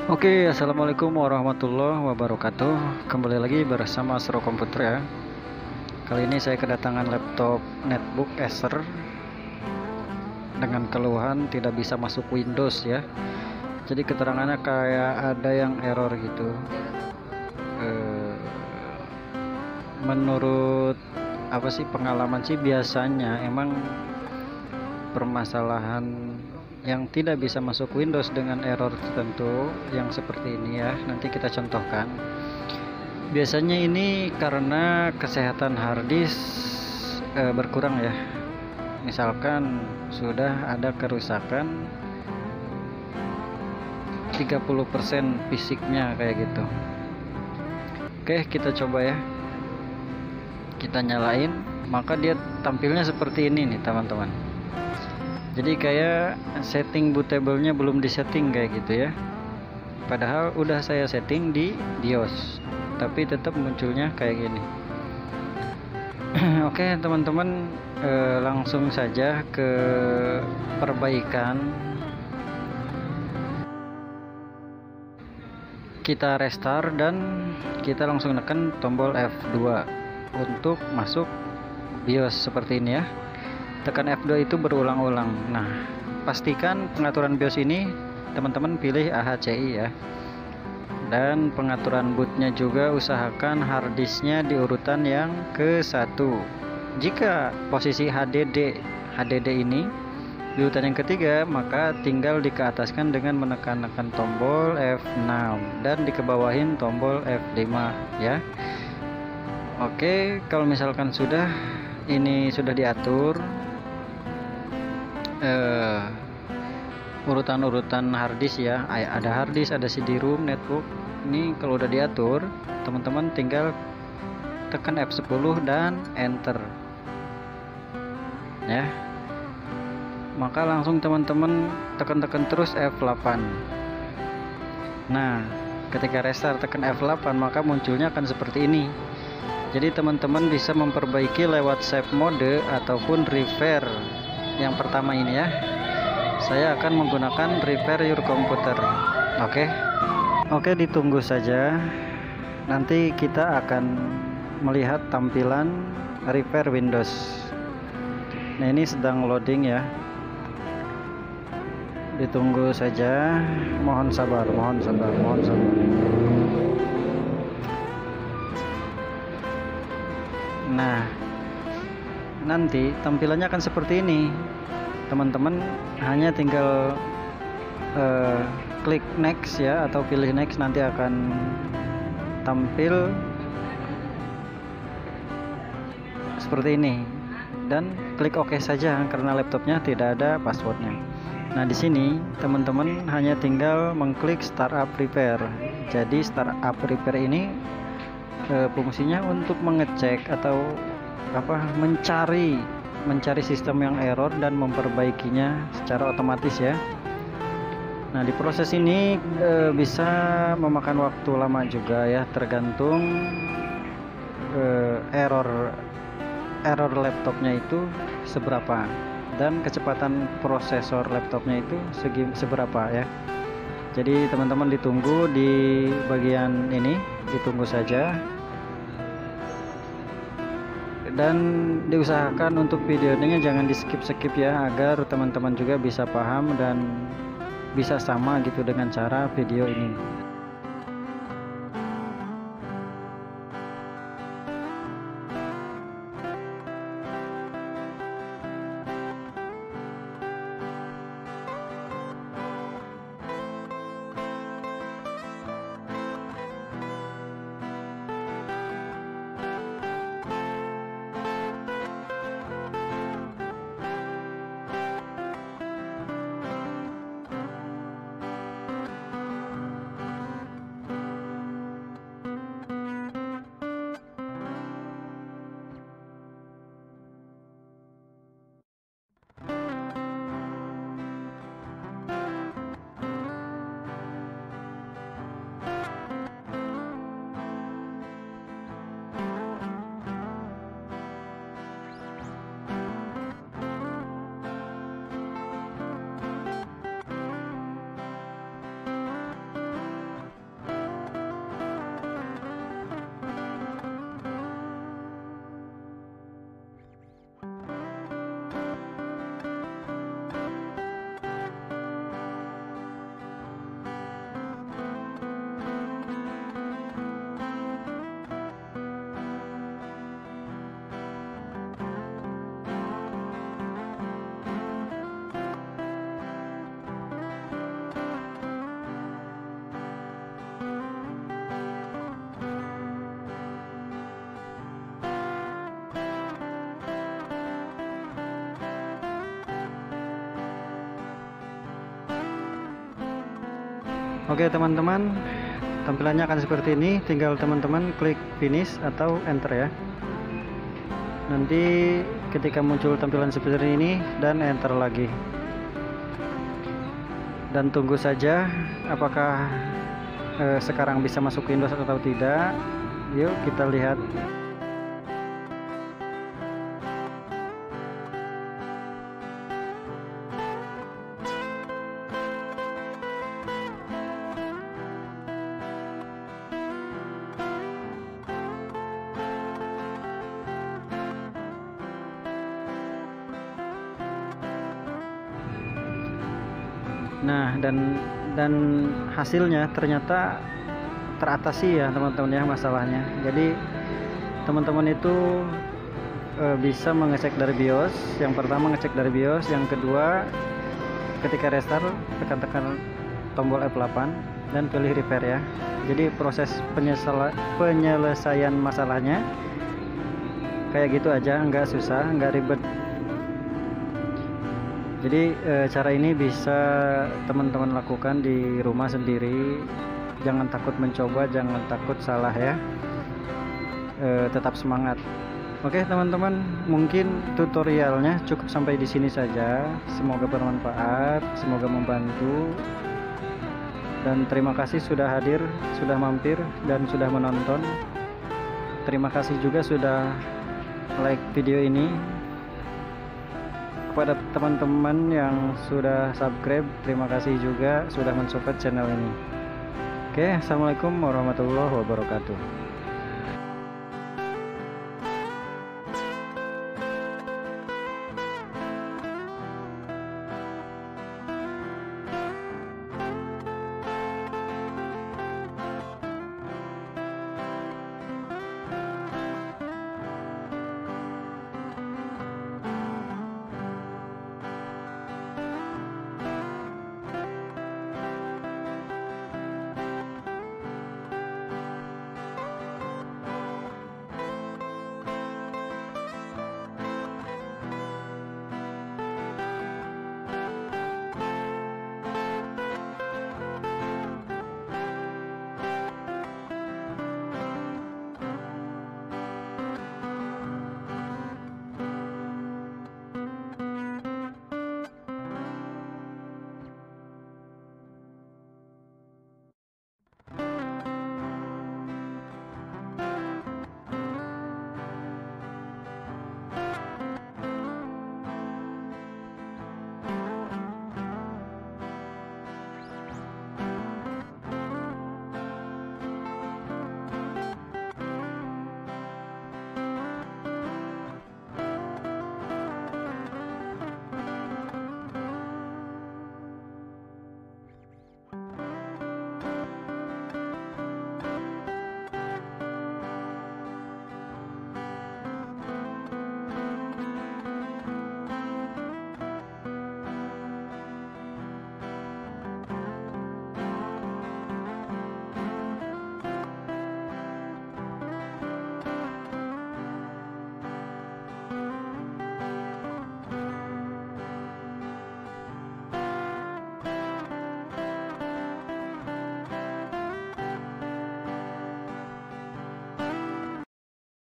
Oke, assalamualaikum warahmatullahi wabarakatuh. Kembali lagi bersama Sero Komputer ya. Kali ini saya kedatangan laptop netbook Acer dengan keluhan tidak bisa masuk Windows ya. Jadi keterangannya kayak ada yang error gitu. Menurut pengalaman sih biasanya emang permasalahan yang tidak bisa masuk Windows dengan error tertentu yang seperti ini ya. Nanti kita contohkan. Biasanya ini karena kesehatan harddisk berkurang ya. Misalkan sudah ada kerusakan 30% fisiknya kayak gitu. Oke, kita coba ya. Kita nyalain, maka dia tampilnya seperti ini nih teman-teman. Jadi kayak setting bootable-nya belum disetting kayak gitu ya. Padahal udah saya setting di BIOS, tapi tetap munculnya kayak gini. Oke teman-teman, langsung saja ke perbaikan. Kita restart dan kita langsung tekan tombol F2 untuk masuk BIOS seperti ini ya. Tekan F2 itu berulang-ulang. Nah, pastikan pengaturan BIOS ini teman-teman pilih AHCI ya. Dan pengaturan bootnya juga usahakan harddisknya di urutan yang ke-1. Jika posisi HDD ini di urutan yang ketiga, maka tinggal dikeataskan dengan menekan tombol F6 dan dikebawahin tombol F5 ya. Oke, kalau misalkan ini sudah diatur urutan-urutan harddisk ya, ada harddisk, ada CD-ROM, netbook. Ini kalau udah diatur, teman-teman tinggal tekan F10 dan enter ya. Maka langsung teman-teman tekan terus F8. Nah, ketika restart tekan F8 maka munculnya akan seperti ini. Jadi teman-teman bisa memperbaiki lewat save mode ataupun repair. Yang pertama ini ya, saya akan menggunakan repair your computer. Oke, ditunggu saja. Nanti kita akan melihat tampilan repair Windows. Nah, ini sedang loading ya. Ditunggu saja. Mohon sabar. Nah, nanti tampilannya akan seperti ini. Teman-teman hanya tinggal klik next ya, atau pilih next, nanti akan tampil seperti ini dan klik OK saja karena laptopnya tidak ada passwordnya. Nah, di sini teman-teman hanya tinggal mengklik startup repair. Jadi startup repair ini fungsinya untuk mengecek atau mencari sistem yang error dan memperbaikinya secara otomatis ya. Nah, di proses ini bisa memakan waktu lama juga ya, tergantung error laptopnya itu seberapa dan kecepatan prosesor laptopnya itu seberapa ya. Jadi teman-teman ditunggu di bagian ini, ditunggu saja. Dan diusahakan untuk videonya jangan di skip ya, agar teman-teman juga bisa paham dan bisa sama gitu dengan cara video ini. Oke teman-teman, tampilannya akan seperti ini. Tinggal teman-teman klik finish atau enter ya. Nanti ketika muncul tampilan seperti ini dan enter lagi, dan tunggu saja apakah sekarang bisa masuk Windows atau tidak. Yuk kita lihat. Nah, dan hasilnya ternyata teratasi ya teman-teman ya masalahnya. Jadi teman-teman itu bisa mengecek dari BIOS. Yang pertama ngecek dari BIOS, yang kedua ketika restart tekan-tekan tombol F8 dan pilih repair ya. Jadi proses penyelesaian masalahnya kayak gitu aja, nggak susah, nggak ribet. Jadi cara ini bisa teman-teman lakukan di rumah sendiri. Jangan takut mencoba, jangan takut salah ya. Tetap semangat. Oke teman-teman, mungkin tutorialnya cukup sampai di sini saja. Semoga bermanfaat, semoga membantu. Dan terima kasih sudah hadir, sudah mampir, dan sudah menonton. Terima kasih juga sudah like video ini. Kepada teman-teman yang sudah subscribe, terima kasih juga sudah mensupport channel ini. Oke, assalamualaikum warahmatullahi wabarakatuh.